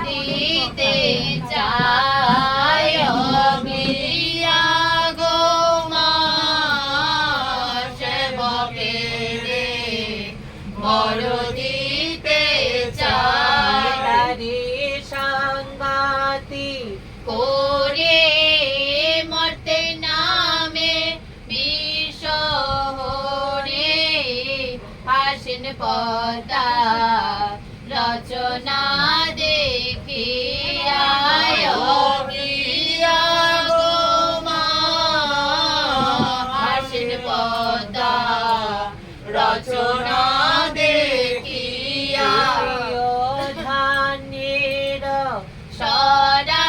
দিতে চায় অগ্নিয়া গো মা সেবকের বড় দিতে চায় সংগাতি করে মরতে নামে বিষহরে আসেন পদা রচনা দেখিয়া গিয়া গো মা আসেন পদা রচনা দেখিয়া ধানের সরাই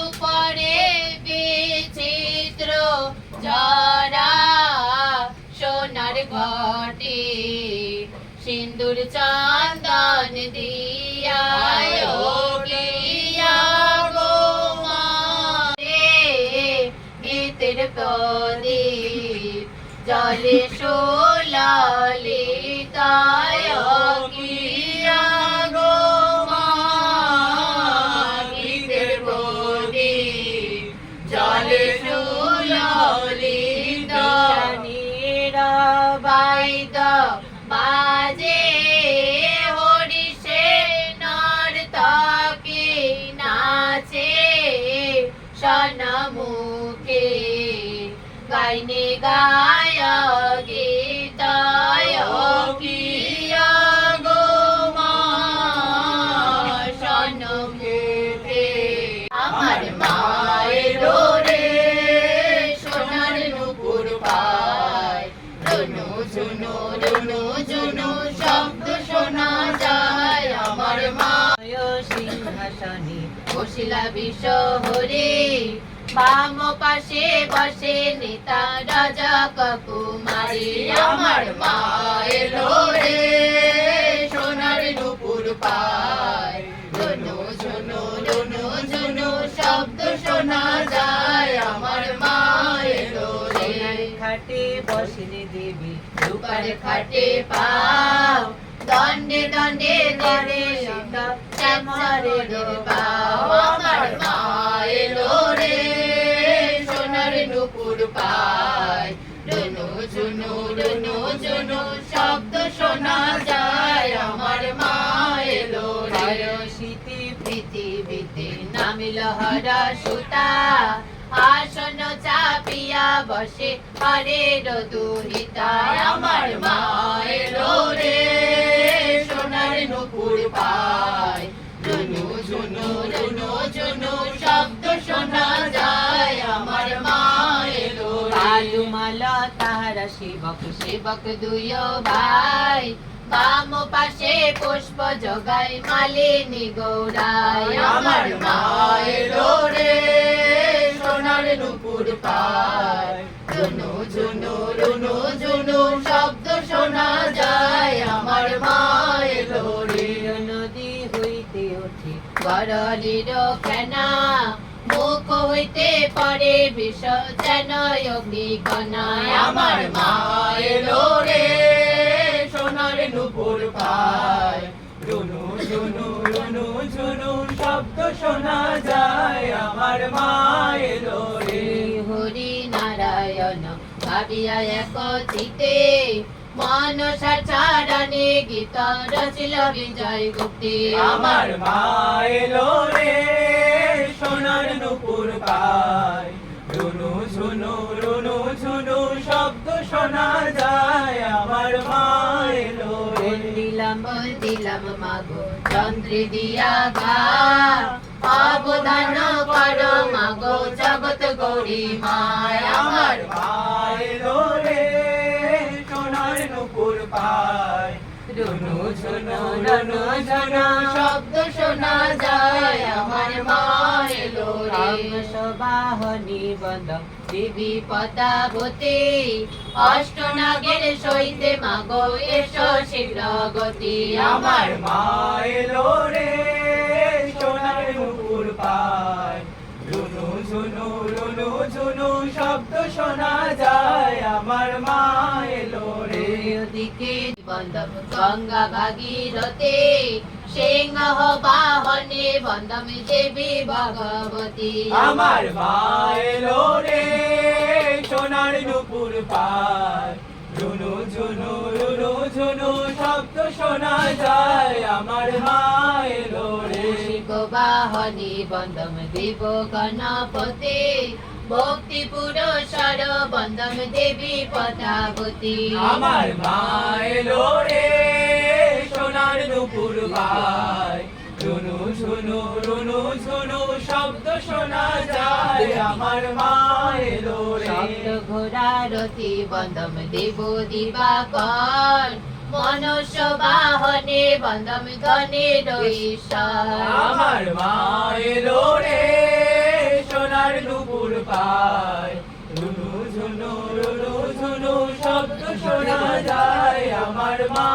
উপরে বিচিত্র জরা সোনার ঘটে সিন্দুর চন্দন দিয়া গিয়া গো মা গীতের প্রদীপ জলে সোলালিতায় গিয়া গো মা গীতের প্রদীপ জলে সোলালিতায় নিরবাইদ বাজে হরিষে নর্তকী নাচে সনমুখে গাইনে গায় গীতায় গিয়া গো মা সনমুখে আমার মায়ের রে সোনার নুপুর পায় রনু ঝুনু রনু ঝুনু শব্দ শোনা যায় আমার মায় সিংহাসনে বসিলা বিশহরে বাম পাশে বসে নেতা রাজা কুমারী আমার মায়ের রে সোনার নুপুর পায় রনু ঝুনু রনু ঝুনু শব্দ শোনা যায় আমার মায়ের রে খাটে বসিনি দেবী রূপার খাটে পাও দণ্ডে দণ্ডে দেবে শ্যামরে পাও আমার মায়ের রে সোনার নুপুর পায় রনু ঝুনু রনু ঝুনু শব্দ শোনা যায় আমার মায়ের রে শীতে পৃথিবীতে নামিল হরা সুতা আসন চাপিয়া বসে হরের দুহিতায় আমার মা এলো রে সোনার নুপুর পায় রুনু ঝুনু রুনু ঝুনু শব্দ শোনা যায় আমার মা এলো রে মালা তাহারা সেবক সেবক দুই ভাই বাম পাশে পুষ্প জগাই মালিনী গৌরায় আমার মা এলো রে সোনার নুপুর পায় রুনু ঝুনু রুনু ঝুনু শব্দ শোনা যায় আমার মা এলো রে নদী হইতে ওঠে গরলির ফেনা মুখ হইতে পরে বিষ যেন অগ্নিকণায় আমার মা এলো রে সোনার নুপুর পায় রুনু ঝুনু রুনু ঝুনু শব্দ শোনা যায় আমার মা এলো রে হরি নারায়ণ ভাবিয়া একচিতে মনসা চারণে গীত রচিল বিজয় গুপ্তি আমার মা এলো রে সোনার নুপুর পায় রুনু ঝুনু রুনু ঝুনু শব্দ শোনা যায় আমার মা এলো রে দিলাম মাগো চন্দ্রে দিয়া ঘা অবদান কর মাগো জগৎ গৌরী মায় আমার মা এলো রে সোনার নুপুর পায় রুনু ঝুনু রুনু ঝুনু শব্দ শোনা যায় আমার মা এলো রে সবাহনী বন্ধ দেবী পদাবতী অষ্টনাগের সইতে মাগো এসো শীঘ্র গতি আমার মা এলো রে সোনার নুপুর পায় রুনু ঝুনু রুনু ঝুনু শব্দ শোনা যায় আমার মা এলো রে ওদিকে বন্ধম গঙ্গা ভাগীরথী সিংহ বাহনে বন্ধম দেবী ভগবতী আমার মা এলো রে সোনার নুপুর পায় রুনু ঝুনু রুনু ঝুনু শব্দ শোনা যায় আমার মা এলো রে বাহনী বন্ধম দেব গণপতি ভক্তি পুরুষর বন্ধম দেবী পদাবতী আমার মা এলো রে সোনার নুপুর পায় রুনু ঝুনু রুনু ঝুনু শব্দ শোনা যায় আমার মা এলো রে শব্দ ঘোড়ারতি বন্ধম দেব দিবাকর মনুষ্য বাহনে বন্ধম গণের ঈশ্বর আমার মা এলো রে সোনার নুপুর পায় রুনু ঝুনু রুনু ঝুনু শব্দ শোনা যায় আমার মা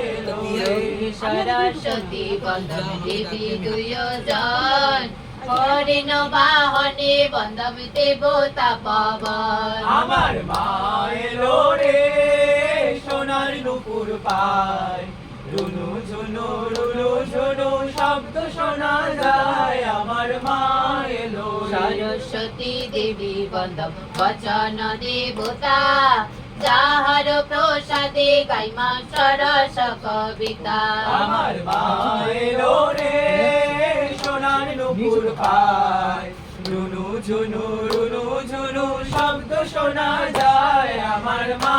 এলো রে সরস্বতী বন্ধম দেবী দুইজন হরিণ বাহনে বন্ধম দেবতা পবন আমার মা এলো রে সোনার নুপুর পায় রুনু ঝুনু রুনু ঝুনু শব্দ শোনা যায় আমার মা এলো রে সরস্বতী দেবী বন্ধম বচন দেবতা যাহার প্রসাদে গাইমা সরস কবিতা আমার মা এলো রে সোনার নুপুর পায় রুনু ঝুনু রুনু ঝুনু শব্দ শোনা যায় আমার মা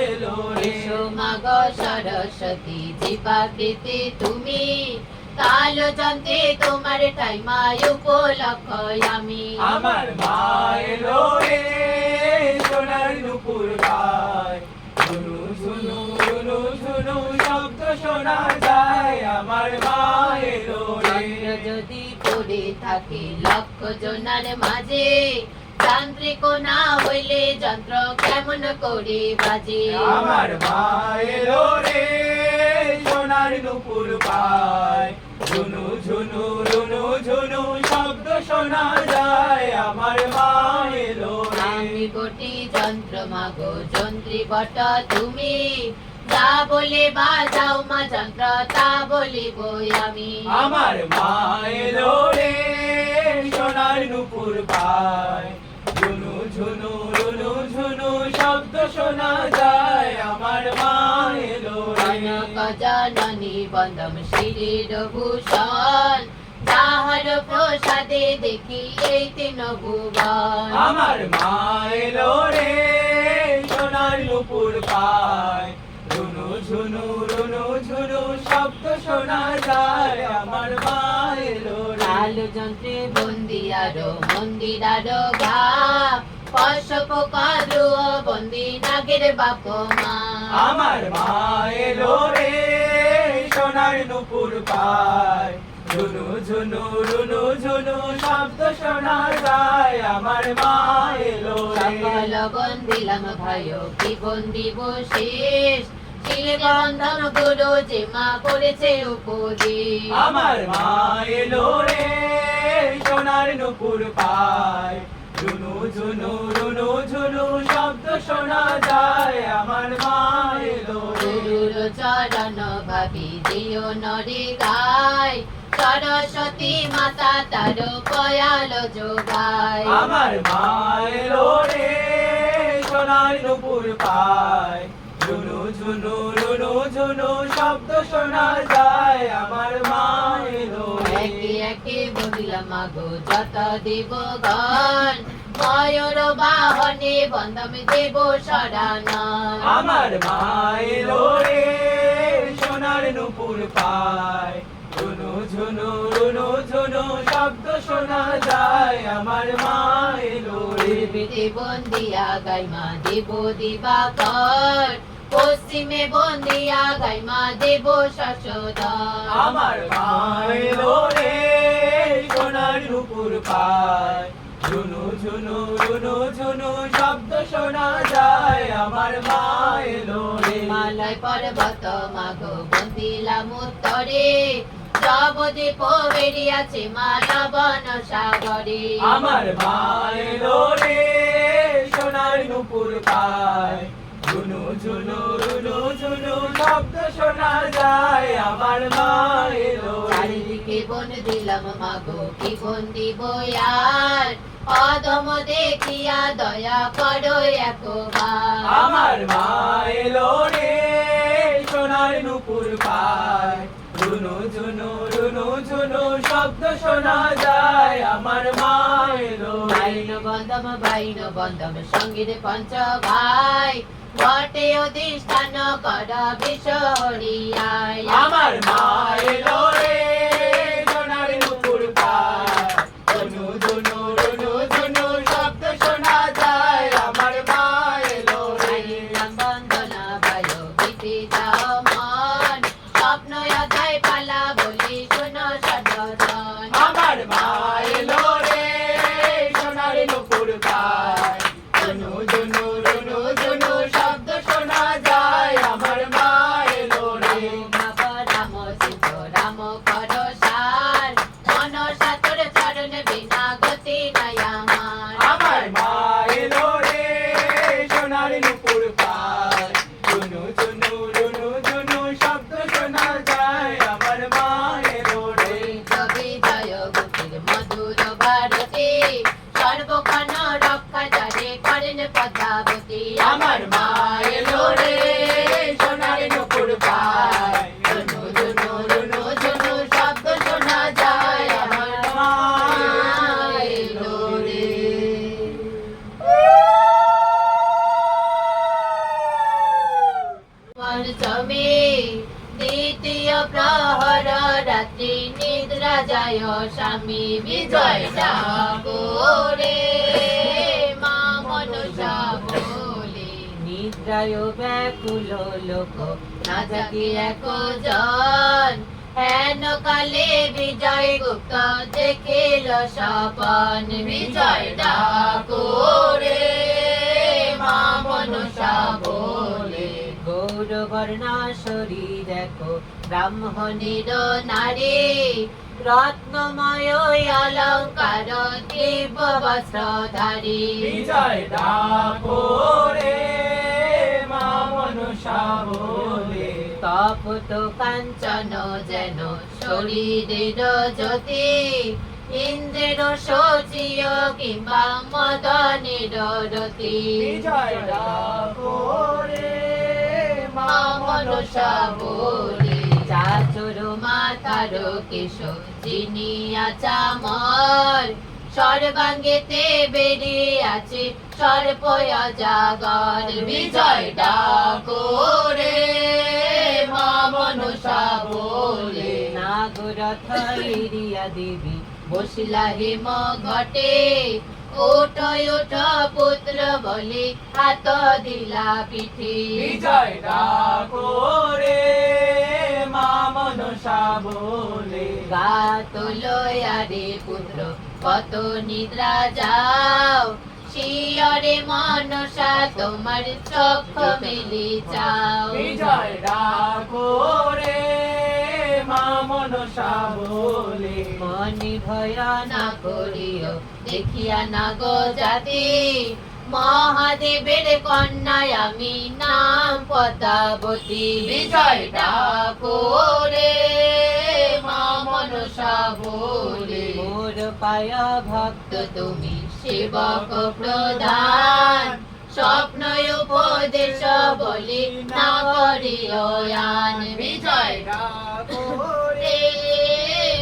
এলো রে মাগ সরস্বতী জীবাকৃতি তুমি কাল যন্ত্রে তোমার ঠাইমায় উপলক্ষ আমি আমার মা এলো রে সোনার নুপুর পায় রুনু ঝুনু রুনু ঝুনু শব্দ শোনা যায় আমার মা এলো রে যদি পড়ে থাকে লক্ষ জনার মাঝে যান্ত্রিক না হইলে যন্ত্র কেমন করে বাজে আমার মা এলো রে সোনার নুপুর পায় রুনু ঝুনু রুনু ঝুনু শব্দ শোনা যায় আমার মা এলো রে আমি কোটি যন্ত্র মাগো যন্ত্রী বট তুমি যা বলে বাজাও মা যন্ত্র তা বলিব আমি আমার মা এলো রে সোনার নুপুর পায় রুনু ঝুনু রুনু ঝুনু শব্দ শোনা যায় আমার মা এলো রে কনক জননী বন্দম শিরির ভূষণ তাহার প্রসাদে দেখি এই তিন ভুবন। আমার মা এলো রে সোনার নুপুর পায়, রুনু ঝুনু রুনু ঝুনু শব্দ শোনা যায়, আমার মা এলো রে। কালো যন্ত্রে বন্দি আরো মন্দির আরো ঘা, কশ্যপ কালু বন্দি নাগের বাপ মা। আমার মা এলো রে সোনার নুপুর পায়, ঝুনু ঝুনু রুনু ঝুনু শব্দ শোনা যায়, আমার মা এলো রে। সকল বন্দিলাম ভাই কি বন্দিব শেষ, শিলে বন্ধন গুরু যে মা করেছে উপদেশ। আমার মা এলো রে সোনার নুপুর পায়, রুনু ঝুনু রুনু ঝুনু শব্দ শোনা যায়, আমার মা এলো রে। গুরুর চরণ ভাবি দিও নরে গায়, সরস্বতী মাতা তার কয়াল যোগায়। আমার মা এলো রে সোনার নুপুর পায়, ঝুনু ঝুনু রুনু ঝুনু শব্দ শোনা যায়, আমার মা এলো রে। একে একে বলিলাম মাগো যত দেব গণ, ময়ূর বাহনে বন্দম দেব শরণান। আমার মা এলো রে সোনার নুপুর পায়, ঝুনু ঝুনু রুনু ঝুনু শব্দ শোনা যায়, আমার মা এলো রে। পূর্বে বন্দিয়া গাইমা দেব দিবাকর, পশ্চিমে বন্দিয়া গাইমা দেব শশধর। আমার মা এলো রে সোনার নুপুর পায়, ঝুনু ঝুনু রুনু ঝুনু শব্দ শোনা যায়, আমার মা এলো রে। হিমালয় পর্বত মাগো বন্দিলাম উত্তরে, জবদ্বীপ বেরিয়াছে মা লবণ সাগরে। আমার মা এলো রে সোনার নুপুর পায়, ঝুনু ঝুনু রুনু ঝুনু শব্দ শোনা যায়, আমার মা এলো রে। চারিদিকে বন দিলাম মাগো কি বন্দি বয়ার, অধম দেখিয়া দয়া করো একবার। আমার মা এলো রে সোনার নুপুর পায়, রুনু ঝুনু রুনু ঝুনু শব্দ শোনা যায়, আমার মা এলো রে। বাইন বন্ধম সঙ্গীত পঞ্চ ভাই, ঘটে অধিষ্ঠান কর বিশ্বহরিয়ায়। আমার মা এলো রে সোনার নুপুর পায়, ঝুনু ঝুনু রুনু ঝুনু শব্দ শোনা যায়, আমার মা এলো রে। নাম বন্দনা বায়ো গীতি যাও মন, স্বপ্ন অধ্যায় পালা বলি শোনো সদন। আমার মা এলো রে সোনার নুপুর পায়, ঝুনু ঝুনু রুনু ঝুনু শব্দ শোনা যায়, আমার মা এলো রে। রাম সিদ্ধ রাম কর সার, মন সাতর চরণ বিনা গতি নাই আমার। আমার মা এলো রে সোনার নুপুর পায়, ঝুনু ঝুনু রুনু ঝুনু শব্দ শোনা যায়, আমার মা এলো রে। বিজয় গতির মধুর ভারতী, সর্বক্ষণ রক্ষা যারে করেন পদ্মাবতী। আমার মা এলো রে সোনার নুপুর পায়, ঝুনু ঝুনু রুনু ঝুনু শব্দ শোনা যায়, আমার মা এলো রে। পঞ্চমী দ্বিতীয় প্রহর রাত্রি নিদ্রা যায় স্বামী বিজয় ডাকো রে মা মনসা বলে। নিদ্রায় ব্যাকুল লোক না জাগি একজন, হেন কালে বিজয় গুপ্ত দেখিল স্বপন। বিজয় ডাকো রে মা মনসা বলে। গৌরবর্ণাসরী দেখো ব্রাহ্মণের নারী, রত্নময় অলঙ্কার দিব্য বস্ত্রধারী। বিজয় ডাকো রে মা মনসা বলে। তপত কাঞ্চন যেন শরীরের জ্যোতি, ইন্দ্রের শোচিয় কিংবা মদনের রতি। বিজয় ডাকো রে মা মা মনসা বলে। চাচ তোর মাথার কেশ চিনিয়া চামর সর্বাঙ্গেতে বেরিয়ে আছে সর্পয় জাগর বিজয় ডাকো রে মা মনসা বলে নাগরথ এরিয়া দেবী বসিলা হেম ঘটে ওঠ ওঠ পুত্র বলে হাত দিলা পিঠে বিজয় ডাকো রে মা মনসা বলে গাত লয়ারে পুত্র কত নিদ্রা যাও শিয়রে মনসা তোমার চোখ মেলি চাও বিজয় ডাকো রে মা মনসা বলে মনে ভয় না করিও দেখিয়া না গো জাতি মহাদেবের কন্যায় আমি নাম পদ্মাবতী বিজয় ডাকো রে মা মনসা বলে মোর পায় ভক্ত তুমি সেবক প্রধান স্বপ্ন উপদেশ বলি না করিও আন বিজয় ডাকো রে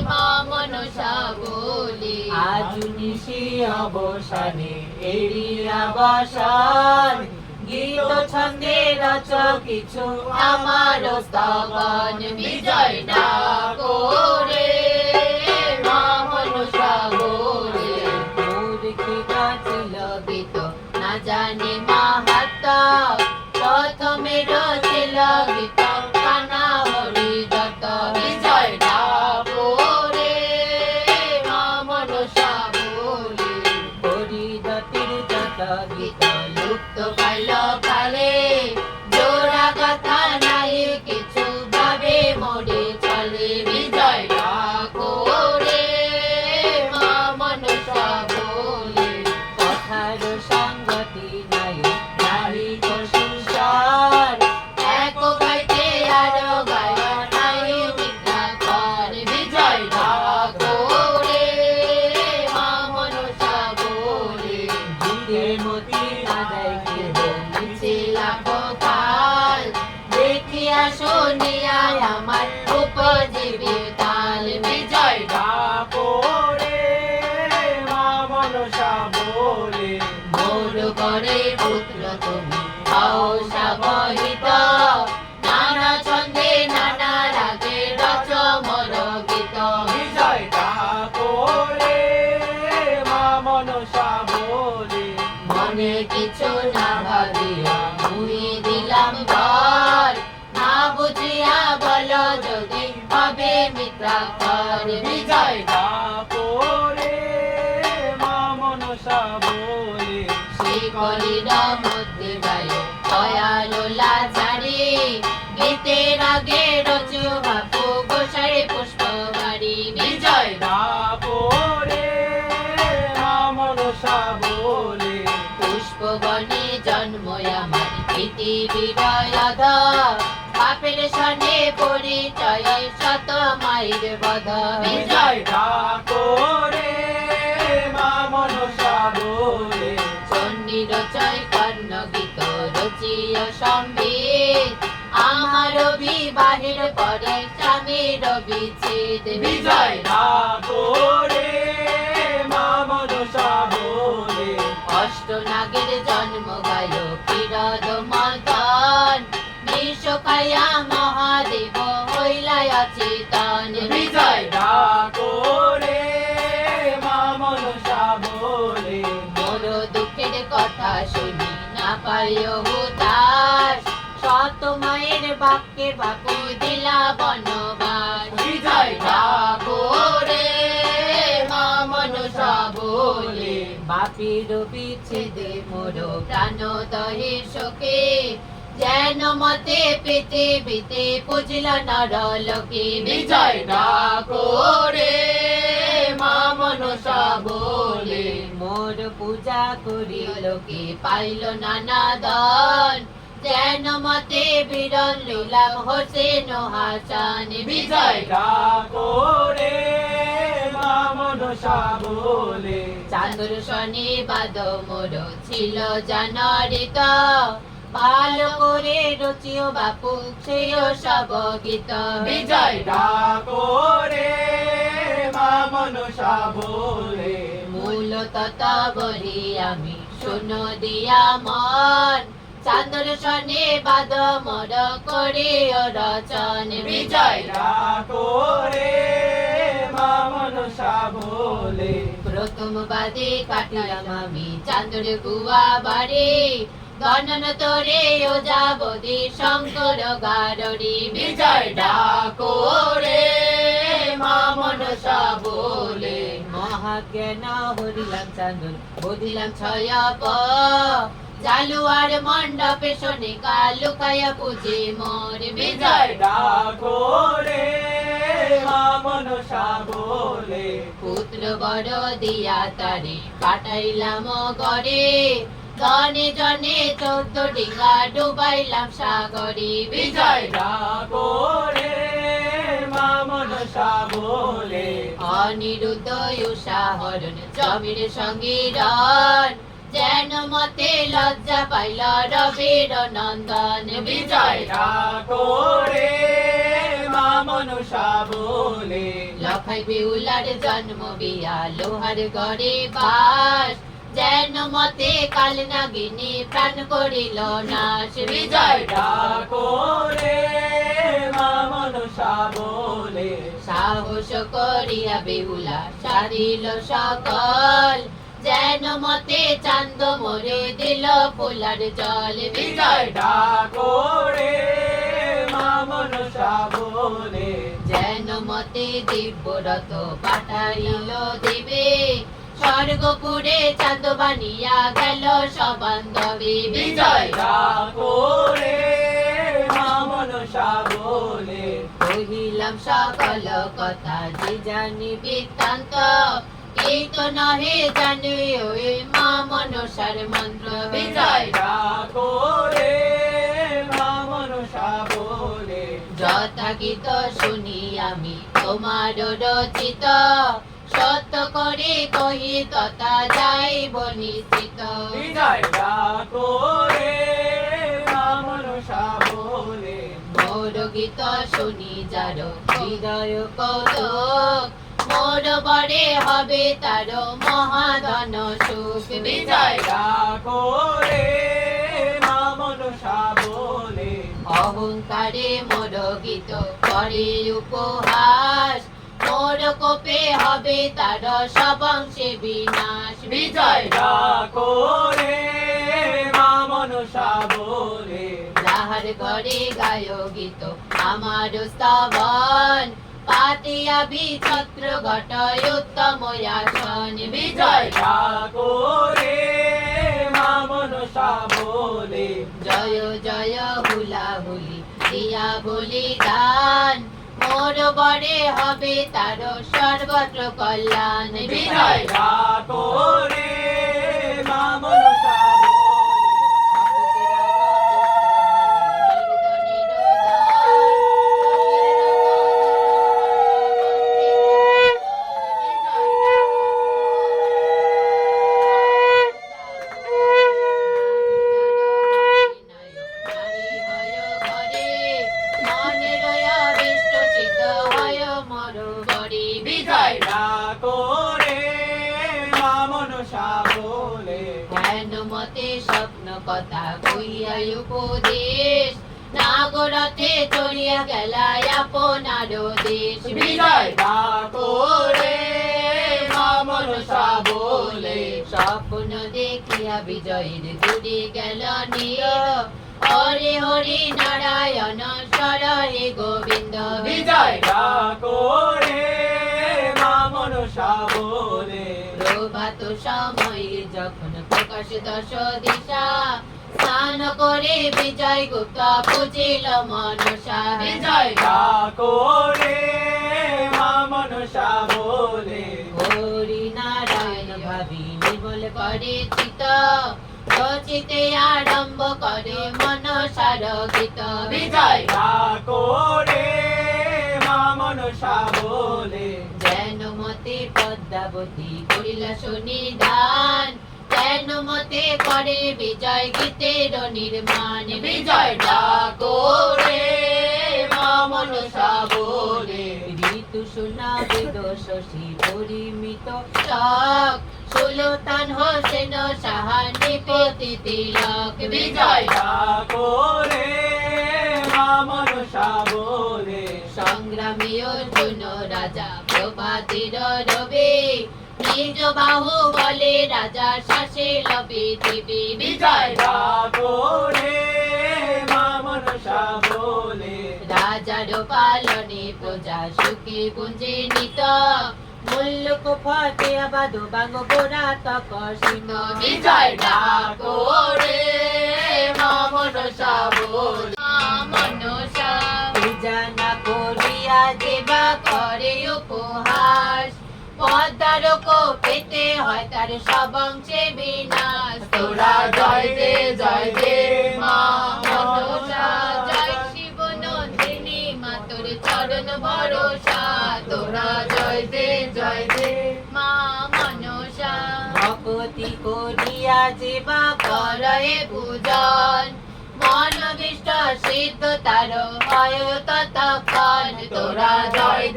মা মনসা বলে আজ নিশি অবসানে এড়িয়া বসান গীত ছন্দে রচ কিছু আমার স্তবন বিজয় ডাকো রে মা মনসা বলে মূর্খি গাছিল গীত না জানে মাহাত্ম্য প্রথমে রচিল গীত কানা হরি দত্ত বিজয় ডাকো রে মা মনসা বলে হরি দত্তের যত গীত লুপ্ত পাইল কালে জোড়া কথা নাই কিছু ভাবে মোড়ে চলে বিজয় ডাকো রে মা মনসা বলে কথার সঙ্গতি নাই নারী সংসার এক গাইতে আর গায় নাই মিথ্যা কর বিজয় ডাকো রে মা মনসা বলে জিদের মতি না দেখে বলিছিল কাল দেখিয়া শুনিয়া আমার উপজীবী তাল বিজয় ডাকো রে মা মনসা বলে মোর করে পুত্র তুমি হও সাবহিত নানা ছন্দে নানা রাগে রচ মোর গীত বিজয় ডাকো রে মা মনসা বলে মনে কিছু না ভাবিয়া মুই দিলাম ঘর না বুঝিয়া বল যদি হবে মিত্রা কর বিজয় ডাকো রে মা মনসা বলে শিকলির মধ্যে গায় দয়ালু লাচারি গীতের আগে রচু বাপু গোসাই পুষ্প বাড়ি বিজয় ডাকো রে মা মনসা বলে পুষ্প বনে জন্ম আমার পৃথিবীর অধ পাপের সনে পরিচয় শত মায়ের বধ বিজয় ডাকো রে মা মনসা বলে চণ্ডীর চয় কর্ণ গীত রচিয় সম্বিত আমার বিবাহের পরে স্বামীর বিচ্ছেদ বিজয় ডাকো রে মা মনসা বলে অষ্টনাগের জন্ম গায় ক্ষীরদ মদন বিশ্বকায়া মহাদেব হইলায় অচেতন বিজয় ডাকো রে মা মনসা বলে মোর দুঃখের কথা শুনি না পারিও হুতাশ শত মায়ের বাক্যে বাকু দিলা বনবাস বিজয় ডাকো রে মা মনসা বলে বাপির বিচ্ছেদে মোর প্রাণ দহে শোকে যেন মতে পৃথিবীতে পুজল নর লোকে বিজয় ডাকো রে মা মনসা বলে মোর পূজা করি লোকে পাইল নানা দন যেন মতে বিরল লীলাম হোসেন হাসান বিজয় ডাকো রে মা মনসা বলে চাঁদর শনি বাদ মোর ছিল জানরিত ভালো করে রচিও বাপু সেই সব গীত। বিজয় ডাকো রে মা মনসা বলে, মূল তত বলি আমি শূন্য দিয়া মন, চাঁদর সনে বাদ মর করে রচন। বিজয় ডাকো রে মা মনসা বলে, প্রথম বাদে কাটিলাম আমি চাঁদর গুয়া বাড়ি, গণন তোরে ও যাবদি শঙ্কর গারড়ি। বিজয় ডাকো রে মা মনসা বলে, মহাজ্ঞান হরিলাম চাঁদর বদিলাম ছয় প, জালুয়ার মণ্ডপে শোনে কালুকায়া পুজে মোর। বিজয় ডাকো রে মা মনসা বলে, পুত্র বড় দিয়া তারে পাঠাইলাম গড়ে, জনে জনে 14 ডিঙ্গা ডুবাইলাম সাগরে। বিজয় ডাকো রে মা মনসা বলে, অনিরুদ্ধ উষাহরণ জমির সঙ্গীরণ, যেন মতে লজ্জা পাইল রবির নন্দন। বিজয় ডাকো রে মা মনসা বলে, লখাই বেউলার জন্ম বিয়া লোহার গড়ে বাস, যেন মতে কাল নাগিনী প্রাণ করিল নাশ। বিজয় ডাকো রে মা মনসা বলে, সাহস করিয়া বেহুলা সারিল সকল, যেন মতে চান্দ মোরে দিল ফুলার জল। বিজয় ডাকো রে মা মনসা বলে, যেন মতে দিব্যরত পাঠাইল দেবে, স্বর্গপুরে চাঁদ বানিয়া গেল সবান্ধবে। বিজয় ডাকো রে মা মনসা বলে, কহিলাম সকল কথা যে জানি বৃত্তান্ত, এই তো নহে জানে ওই মা মনসার মন্ত্র। বিজয় ডাকো রে মা মনসা বলে, যথা গীত শুনি আমি তোমার রচিত, সত্য করে কহি তথা যাইব নিশ্চিত। বিজয় ডাকো রে মা মনসা বলে, মোর গীত শুনি যার হৃদয় কৌতুক, মোর বরে হবে তার মহাধন সুখ। বিজয় ডাকো রে মা মনসা বলে, অহংকারে মোর গীত করে উপহাস, মোর কোপে হবে তার সবংশে বিনাশ। বিজয় ডাকো রে মা মনসা বলে, যাহার ঘরে গায় গীত আমার স্তবন, পাতিয়া বিছত্র ঘটয় উত্তম আসন। বিজয় ডাকো রে মা মনসা বলে, জয় জয় হুলা হুলি দিয়া বলি দান, মোর বরে হবে তার সর্বত্র কল্যাণ। বিজয় ডাকো রে মা মনসা বলে, বিজয় ডাকো রে মা মনসা বলে, ধ্যান মতে স্বপ্ন কথা কইয়া উপদেশ, নাগরথে চড়িয়া গেলা আপনার দেশ। বিজয় ডাকো রে মা মনসা বলে, স্বপ্ন দেখিয়া বিজয়ের দূরে গেল নিয়, হরে হরি নারায়ণ স্বর হে গোবিন্দ। বিজয় ডাকো রে মা মনসা বলে, প্রভাত সময়ে যখন প্রকাশ দশ দিশা, স্নান করে বিজয় গুপ্ত বুঝিল মনসা। বিজয় ডাকো রে মা মনসা বলে, হরি নারায়ণ ভাবি নির্মল করে চিত, রচিতে আরম্ভ করে মনসার গীত। বিজয় ডাকো রে মা মনসা বলে, যেন মতে পদ্মাবতী করিলা শনি দান, যেন মতে করে বিজয় গীতের নির্মাণ বিজয় ডাকো রে মা মনসা বলে ঋতু শোনাবে শশী পরিমিত শখ সুলতান হোসেন সাহানি পতি তিলক বিজয় ডাকো রে মা মনসা বলে সংগ্রামী অর্জুন রাজা প্রভাতির রবি নিজ বাহু বলে রাজা শাসিল পৃথিবী বিজয় ডাকো রে মা মনসা বলে রাজার পালনে প্রজা সুখী পুঞ্জিনিত মুল্লুক ফতে আবাদ বাঙ্গ গোরা তক সীম বিজয় ডাকো রে মা মনসা বলে মনসা জানা করিয়া দেবা করে উপহাস পদ্মার কো পেতে হয় তার সব অংশে বিনাশ তোরা জয় দে মা মনসা জয় শিব নন্দিনী মা তোর চরণ ভরসা তোরা জয় দে মা মনসা ভক্তি করিয়া যেবা করে পূজন মনোবিষ্ট সিদ্ধ তার হয় ততক্ষণ তোরা জয়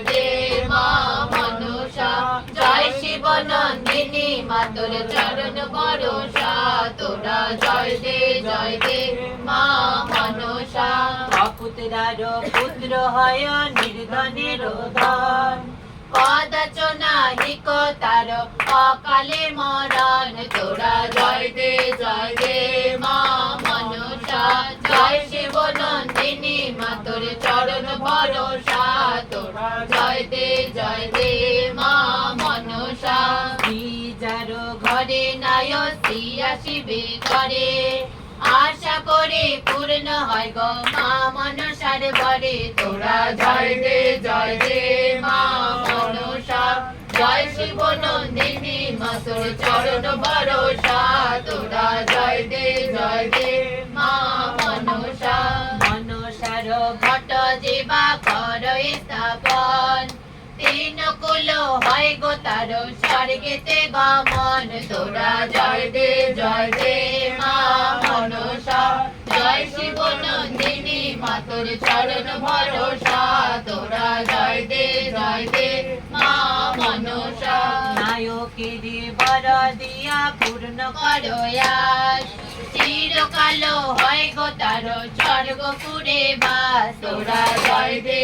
দে মা মনসা জয় শিব নন্দিনী মা তোর চরণ ভরসা তোরা জয় দে মা মনসা অপুত্রার পুত্র হয় নির্ধনের ধন কদাচ নাহিক তার অকালে মরণ তোরা জয় দে মা মনসা জয় শিব নন্দিনী মা তোর চরণ ভরসা তোরা জয় দে মা মনসা যার ঘরে নায় আসিবে করে আশা করে পূর্ণ হয় গো মা মনসার বরে তোরা জয় দে মা মনসা জয় শিব নন্দিনী মা তোর চরণ ভরসা তোরা জয় দে মা মনসা মনসার ঘট যেবা কর স্থাপন তিন কুল হয় গো তার স্বর্গেতে গমন তোরা জয় দে মা মনসা জয় শিব নন্দিনী মা তোর চরণ ভরসা তোরা জয় দে মা মনসা নায়কের বর দিয়া পূর্ণ করো আস চিরকাল হয় গো তার স্বর্গপুরে বাস তোরা জয় দে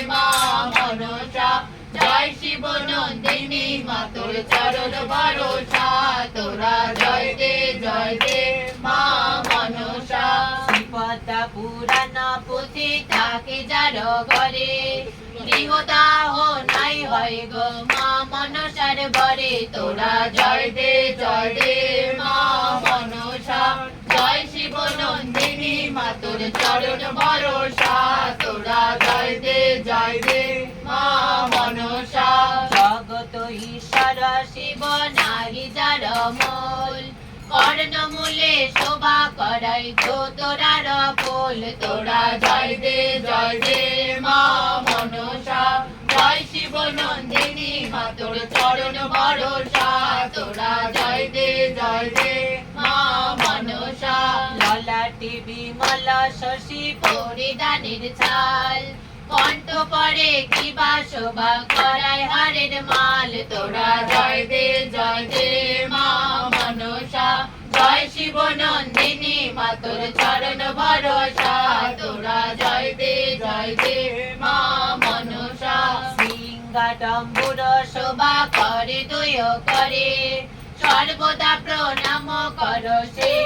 মা মনসা জয় শিব নন্দিনী মা তোর চরণ ভরসা তোরা জয় দে মা মনসা শ্রীপদা পুরাণ পুঁথি থাকে যার ঘরে গৃহদাহ নাই হয় গো মা মনসার বরে তোরা জয় দে মা মনসা জয় শিব নন্দিনী মা তোর চরণ ভরসা তোরা জয় দে মা মনসা জগত ঈশ্বর শিব নাহি যার মূল কর্ণমূলে শোভা করাই তো তোরার ফুল তোরা জয় দে মা মনসা জয় শিব নন্দিনী মা তোর চরণ ভরসা তোরা জয় দে মা মনসা ললাটি বিমল শশী পরিধানের ছাল কণ্ঠ পরে কিবা শোভা করায় হারের মাল তোরা জয় দে মা মনসা জয় শিব নন্দিনী মা তোর চরণ ভরসা তোরা জয় দে মা মনসা সিংহাডম্বুর শোভা করে দুয় করে সর্বদা প্রণাম কর সেই